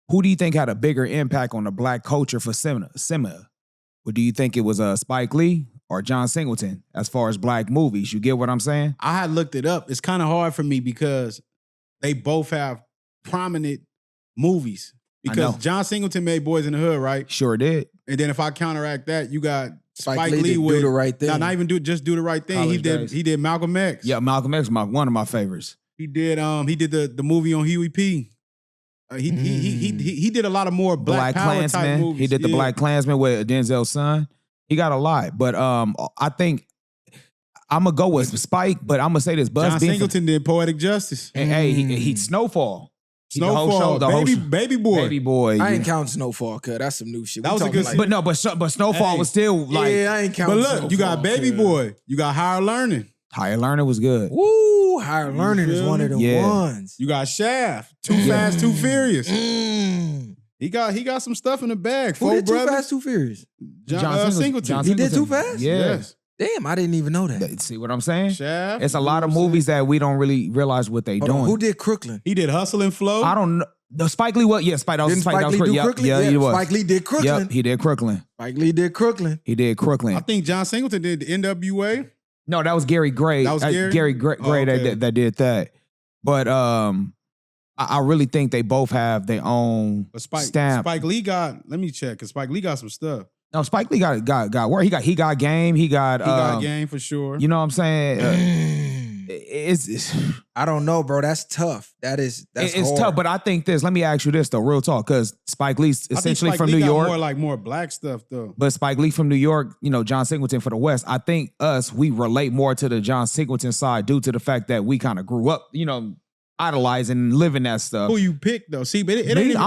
who do you think had a bigger impact on the black culture for cinema? Or do you think it was Spike Lee or John Singleton as far as black movies? You get what I'm saying? I had looked it up. It's kind of hard for me because they both have prominent movies. Because John Singleton made Boys in the Hood, right? Sure did. And then if I counteract that, you got Spike Lee Lee with Do the Right Thing. not even do the right thing. He did Malcolm X. Yeah, Malcolm X is one of my favorites. He did the movie on VwP. He did a lot of more Black Power type movies. He did the Black Klansman with Denzel's son. He got a lot, but I think I'm gonna go with Spike. But I'm gonna say this: John Singleton did Poetic Justice. And hey, he Snowfall. Snowfall, baby boy. I ain't counting Snowfall, cuz that's some new shit. That was a good, but Snowfall was still like. Yeah, I ain't counting. But look, you got Baby Boy, you got Higher Learning. Higher Learning was good. Woo, Higher Learning is one of the ones. You got Shaft, Too Fast, Too Furious. He got some stuff in the bag. Who did Too Fast, Too Furious? John Singleton. He did Too Fast? Yes. Damn, I didn't even know that. See what I'm saying? Shaft. It's a lot of movies that we don't really realize what they doing. Who did Crooklyn? He did Hustle and Flow. I don't know. The Spike Lee, what? Yeah, Spike. That was Spike. Spike Lee do Crooklyn? Yeah, he was. Spike Lee did Crooklyn. Yep, he did Crooklyn. Spike Lee did Crooklyn. He did Crooklyn. I think John Singleton did the NWA. No, that was Gary Gray. That was Gary Gray okay. that did that. But I really think they both have their own stamp. Spike Lee got. Let me check because Spike Lee got some stuff. No, Spike Lee got work. He got game. He got game for sure. You know what I'm saying? It's I don't know, bro. That's tough. It's tough. But I think this. Let me ask you this though, real talk, because Spike Lee's essentially from New York. More black stuff though. But Spike Lee from New York, John Singleton for the West. I think we relate more to the John Singleton side due to the fact that we kind of grew up, idolizing and living that stuff. Who you pick though? See, but it ain't even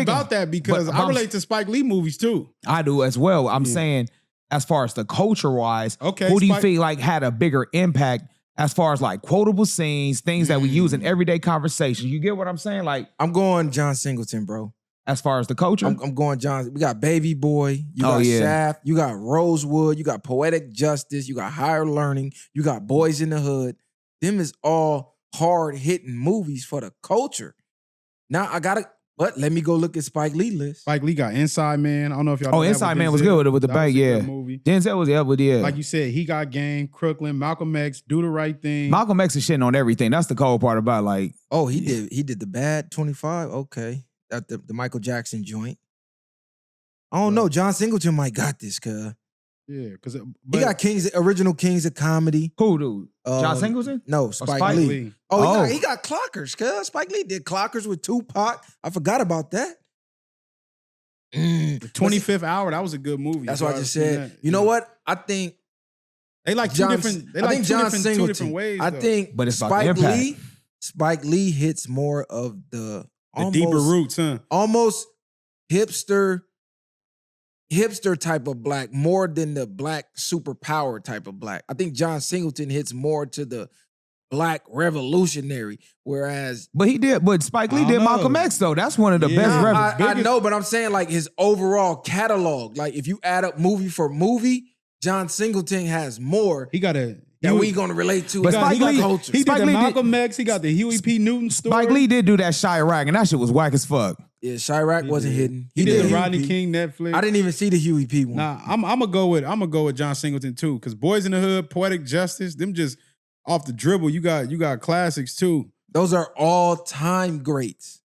about that because I relate to Spike Lee movies too. I do as well. I'm saying as far as the culture wise, okay, who do you feel like had a bigger impact as far as like quotable scenes, things that we use in everyday conversation? You get what I'm saying? Like I'm going John Singleton, bro. As far as the culture? I'm going John. We got Baby Boy, you got Shaft, you got Rosewood, you got Poetic Justice, you got Higher Learning, you got Boys in the Hood. Them is all hard-hitting movies for the culture. Now but let me go look at Spike Lee list. Spike Lee got Inside Man. I don't know if y'all know Inside Man was good with the bank, yeah. Denzel was with Like you said, he got game, Crooklyn, Malcolm X, Do the Right Thing. Malcolm X is shitting on everything. That's the cold part about like. Oh, he did the Bad 25. Okay. That the Michael Jackson joint. I don't know. John Singleton might got this, cuz. Yeah, because he got original Kings of Comedy. Who, dude? John Singleton? No, Spike Lee. Oh, he got Clockers, cuz. Spike Lee did Clockers with Tupac. I forgot about that. The 25th Hour, that was a good movie. That's what I just said. You know what? I think they like two different. They like two different ways. I think, but it's Spike Lee hits more of the deeper roots, huh? Almost hipster type of black more than the black superpower type of black. I think John Singleton hits more to the black revolutionary, whereas But Spike Lee did Malcolm X though. That's one of the best. I know, but I'm saying like his overall catalog. Like if you add up movie for movie, John Singleton has more. He got that we gonna relate to. But Spike Lee, culture. He did the Malcolm X. He got the Huey P. Newton story. Spike Lee did do that Chirac, and that shit was whack as fuck. Yeah, Chirac wasn't hidden. He did the Rodney King Netflix. I didn't even see the Huey P. one. Nah, I'm gonna go with John Singleton too, because Boys in the Hood, Poetic Justice, them just off the dribble. You got classics too. Those are all-time greats.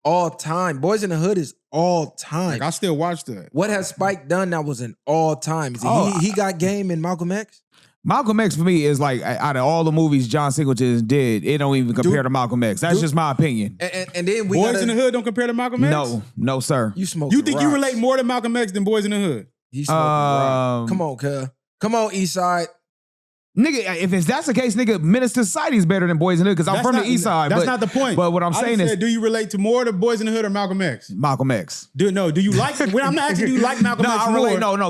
All time. Boys in the Hood is all time. Like, I still watch that. What has Spike done that was an all time? He got game in Malcolm X? Malcolm X for me is like, out of all the movies John Singleton did, it don't even compare to Malcolm X. That's just my opinion. And then Boys in the Hood don't compare to Malcolm X? No, sir. You smoke. You think you relate more to Malcolm X than Boys in the Hood? He smoking rock. Come on, cuz. Come on, East Side. Nigga, if that's the case, nigga, Menace to Society is better than Boys in the Hood because I'm from the East Side. That's not the point. But what I'm saying is, do you relate to more to Boys in the Hood or Malcolm X? Malcolm X. Do you like? When I'm not asking, do you like Malcolm X?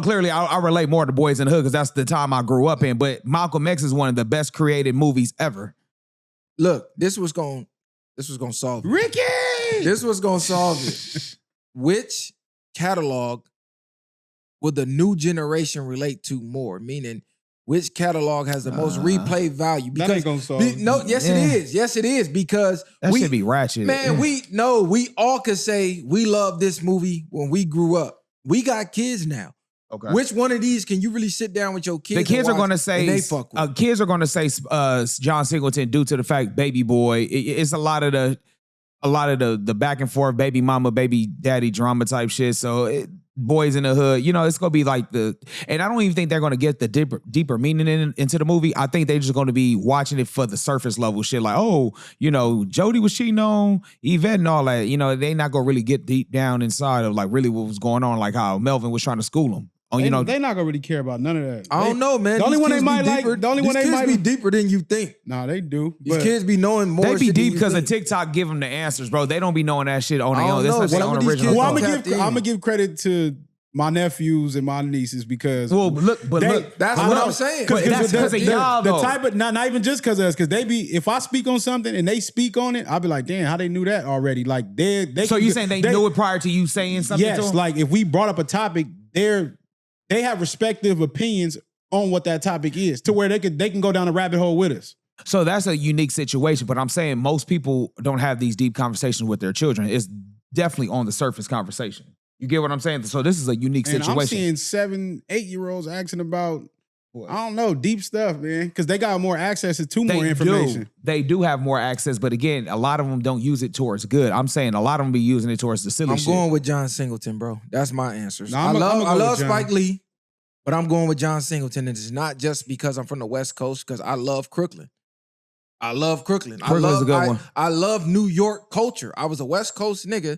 Clearly, I relate more to Boys in the Hood because that's the time I grew up in. But Malcolm X is one of the best created movies ever. Look, this was gonna solve it. Ricky! This was gonna solve it. Which catalog would the new generation relate to more? Meaning, which catalog has the most replay value. That ain't gonna solve it. Yes, it is. Yes, it is. Because that should be ratchet. Man, we all could say we love this movie when we grew up. We got kids now. Okay. Which one of these can you really sit down with your kids? The kids are going to say, kids are going to say John Singleton due to the fact Baby Boy. It's a lot of the back and forth baby mama, baby daddy drama type shit. So boys in the hood, it's going to be like and I don't even think they're going to get the deeper meaning into the movie. I think they're just going to be watching it for the surface level shit. Like, Jody was cheating on Yvette and all that. They not going to really get deep down inside of like really what was going on, like how Melvin was trying to school him. They're not gonna really care about none of that. I don't know, man. The only one they might like, be deeper than you think. Nah, they do. These kids be knowing more. They be deep because of TikTok give them the answers, bro. They don't be knowing that shit on their own. That's not their own original. Well, I'm gonna give credit to my nephews and my nieces because that's what I'm saying. But that's because of y'all, though. The type of not even just because of us, because they be, if I speak on something and they speak on it, I'll be like, damn, how they knew that already? Like they. So you saying they knew it prior to you saying something? Yes, to them? like if we brought up a topic, they have respective opinions on what that topic is, to where they can go down a rabbit hole with us. So that's a unique situation, but I'm saying most people don't have these deep conversations with their children. It's definitely on the surface conversation. You get what I'm saying? So this is a unique situation. I'm seeing 7, 8-year-olds asking about, I don't know, deep stuff, man, because they got more access to more information. They do have more access, but again, a lot of them don't use it towards good. I'm saying a lot of them be using it towards the silly shit. I'm going with John Singleton, bro. That's my answer. No, I love Spike Lee, but I'm going with John Singleton. And it's not just because I'm from the West Coast, because I love Crooklyn. Crooklyn's a good one. I love New York culture. I was a West Coast nigga,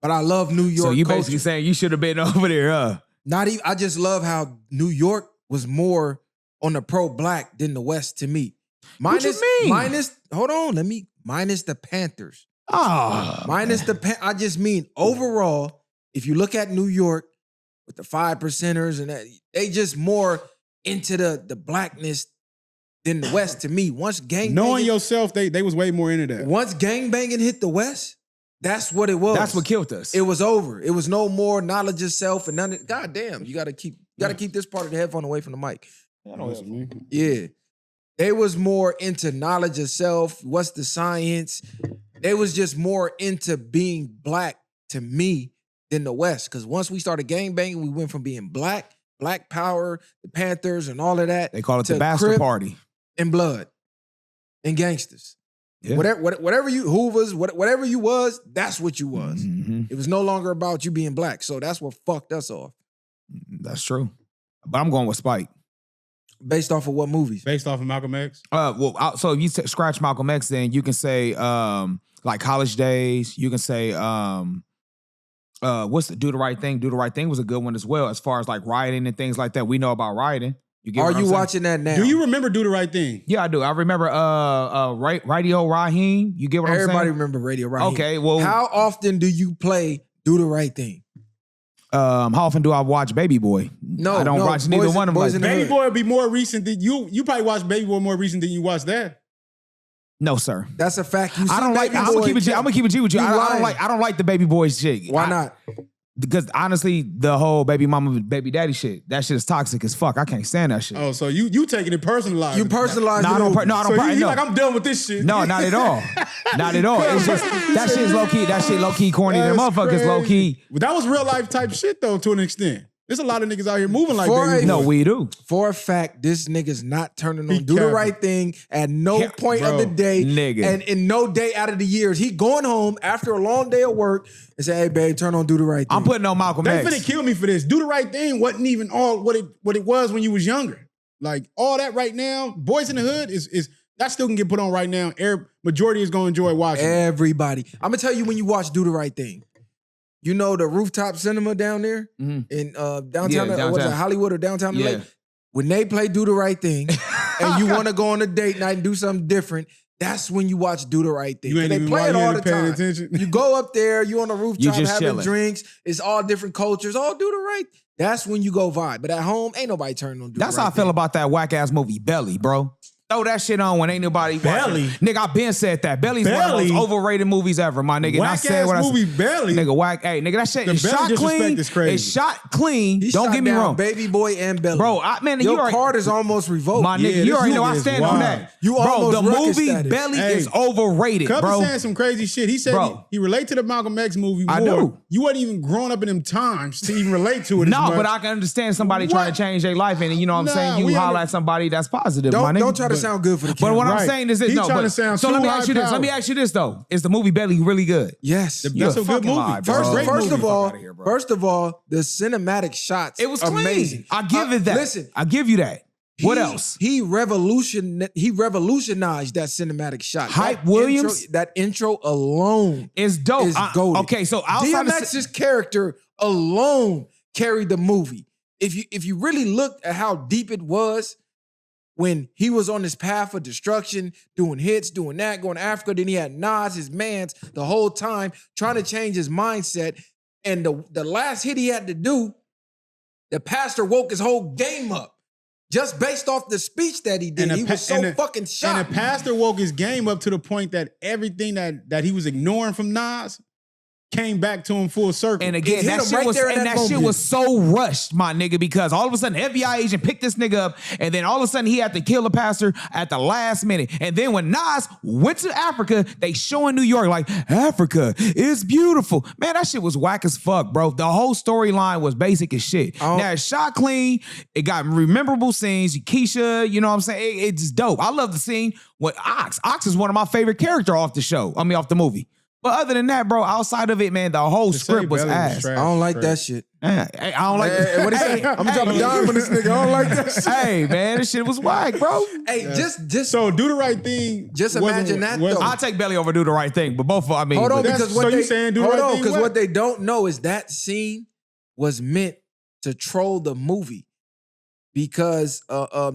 but I love New York culture. So you basically saying you should have been over there, huh? Not even. I just love how New York was more on the pro-black than the West to me. What you mean? Minus the Panthers. I just mean overall, if you look at New York with the 5%ers and that, they just more into the blackness than the West to me. Once knowing yourself, they was way more into that. Once gangbanging hit the West, that's what it was. That's what killed us. It was over. It was no more knowledge of self and none of. God damn, you gotta keep this part of the headphone away from the mic. Yeah. They was more into knowledge of self. What's the science? They was just more into being black to me than the West. Because once we started gangbanging, we went from being black power, the Panthers and all of that. They call it the bastard Crip party. And blood. And gangsters. Yeah. Whatever you Hoovers, whatever you was, that's what you was. Mm-hmm. It was no longer about you being black. So that's what fucked us off. That's true. But I'm going with Spike. Based off of what movies? Based off of Malcolm X? So if you scratch Malcolm X, then you can say like College Days. You can say what's the Do the Right Thing? Do the Right Thing was a good one as well, as far as like rioting and things like that. We know about rioting. Are you watching that now? Do you remember Do the Right Thing? Yeah, I do. I remember Radio Raheem. You get what I'm saying? Everybody remember Radio Raheem. Okay, well, how often do you play Do the Right Thing? How often do I watch Baby Boy? No, I don't watch neither one of them. Baby Boy would be more recent than you. You probably watch Baby Boy more recent than you watched that. No, sir. That's a fact. I don't like. I'm gonna keep it G with you. I don't like the Baby Boy shit. Why not? Because honestly, the whole baby mama, baby daddy shit, that shit is toxic as fuck. I can't stand that shit. Oh, so you taking it personalized? You personalize it? No, I don't. Like I'm done with this shit. No, not at all. Not at all. It's just that shit's low key. That shit low key corny. The motherfuckers low key. But that was real life type shit though, to an extent. There's a lot of niggas out here moving like Baby Boy. No, we do. For a fact, this nigga's not turning on Do the Right Thing at no point of the day. Nigga. And in no day out of the years. He going home after a long day of work and say, hey, babe, turn on Do the Right Thing. I'm putting on Malcolm X. They finna kill me for this. Do the Right Thing wasn't even all what it was when you was younger. Like, all that right now, Boys in the Hood is that still can get put on right now. Majority is gonna enjoy watching. Everybody. I'm gonna tell you when you watch Do the Right Thing. You know the rooftop cinema down there in downtown, was it Hollywood or downtown LA? When they play Do the Right Thing and you want to go on a date night and do something different, that's when you watch Do the Right Thing. They play it all the time. Attention. You go up there, you on the rooftop having drinks. It's all different cultures. All Do the Right. That's when you go vibe. But at home, ain't nobody turning on Do the Right Thing. That's how I feel about that whack ass movie Belly, bro. Throw that shit on when ain't nobody Belly. watching. Nigga, I been said that. Belly's one of the most overrated movies ever, my nigga. Whack ass movie, Belly. Nigga, whack. Hey, nigga, that shit is shot clean. Is crazy. It's shot clean. He Don't shot get me down wrong. Baby Boy and Belly. Bro, man, your card is almost revoked. My nigga, you already know I stand on that. You bro, almost the ruckus movie status. Belly is overrated, Cub bro. is saying some crazy shit. He said he relate to the Malcolm X movie more. I do. You wasn't even growing up in them times to even relate to it. No, as much. but I can understand somebody trying to change their life, and you know what I'm saying? You holler at somebody that's positive, my nigga. Don't try to sound good for the camera. But what I'm saying is this. He trying to sound so let me too ask you this. high Let me ask you this though. Is the movie Belly really good? Yes. That's a good movie. Lie, bro. First of all, the cinematic shots. It was amazing. Clean. I give it that. Listen, I give you that. What else? He revolutionized that cinematic shot. Hype Williams. That intro alone is dope. Is goated. Okay, so outside DMX's character alone carried the movie. If you really looked at how deep it was when he was on this path of destruction, doing hits, doing that, going to Africa, then he had Nas, his mans, the whole time trying to change his mindset. And the last hit he had to do, the pastor woke his whole game up. Just based off the speech that he did. He was so fucking shocked. And the pastor woke his game up to the point that everything that he was ignoring from Nas came back to him full circle. And again, that shit was so rushed, my nigga, because all of a sudden, FBI agent picked this nigga up, and then all of a sudden he had to kill the pastor at the last minute. And then when Nas went to Africa, they showing New York like, Africa is beautiful. Man, that shit was whack as fuck, bro. The whole storyline was basic as shit. Now it's shot clean. It got rememberable scenes. Keisha, you know what I'm saying? It's dope. I love the scene with Ox. Ox is one of my favorite characters off the movie. But other than that, bro, outside of it, man, the whole script was ass. I don't like that shit. I don't like that. What he say? I'm gonna drop a dime on this nigga. I don't like that shit. Hey, man, this shit was whack, bro. Hey, just so do the right thing. Just imagine that though. I'll take Belly over do the right thing, but both I mean. Hold on, because what they don't know is that scene was meant to troll the movie. Because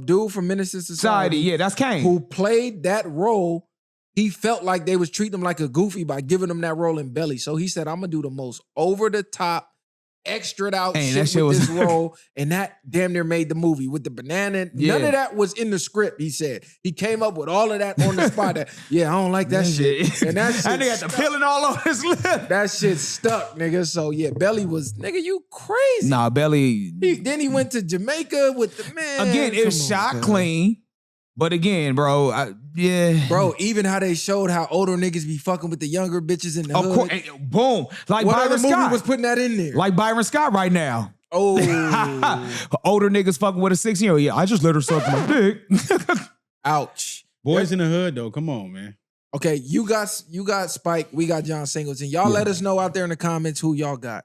dude from Menace Society, yeah, that's Kane, who played that role. He felt like they was treating him like a goofy by giving him that role in Belly. So he said, I'm going to do the most over-the-top, extra'd out shit with this role. And that damn near made the movie with the banana. Yeah. None of that was in the script, he said. He came up with all of that on the spot. I don't like that shit. And that shit nigga had the peeling all over his lip. That shit stuck, nigga. So yeah, Belly was, nigga, you crazy. Nah, Belly. Then he went to Jamaica with the man. Again, it was shot clean. But again, bro, Bro, even how they showed how older niggas be fucking with the younger bitches in the hood. Of course, boom. Like what Byron other movie Scott was putting that in there? Like Byron Scott right now. Oh. Older niggas fucking with a 16-year-old. Yeah, I just let her suck my dick. Ouch. Boys in the hood, though. Come on, man. Okay, you got Spike. We got John Singleton. Y'all let us know out there in the comments who y'all got.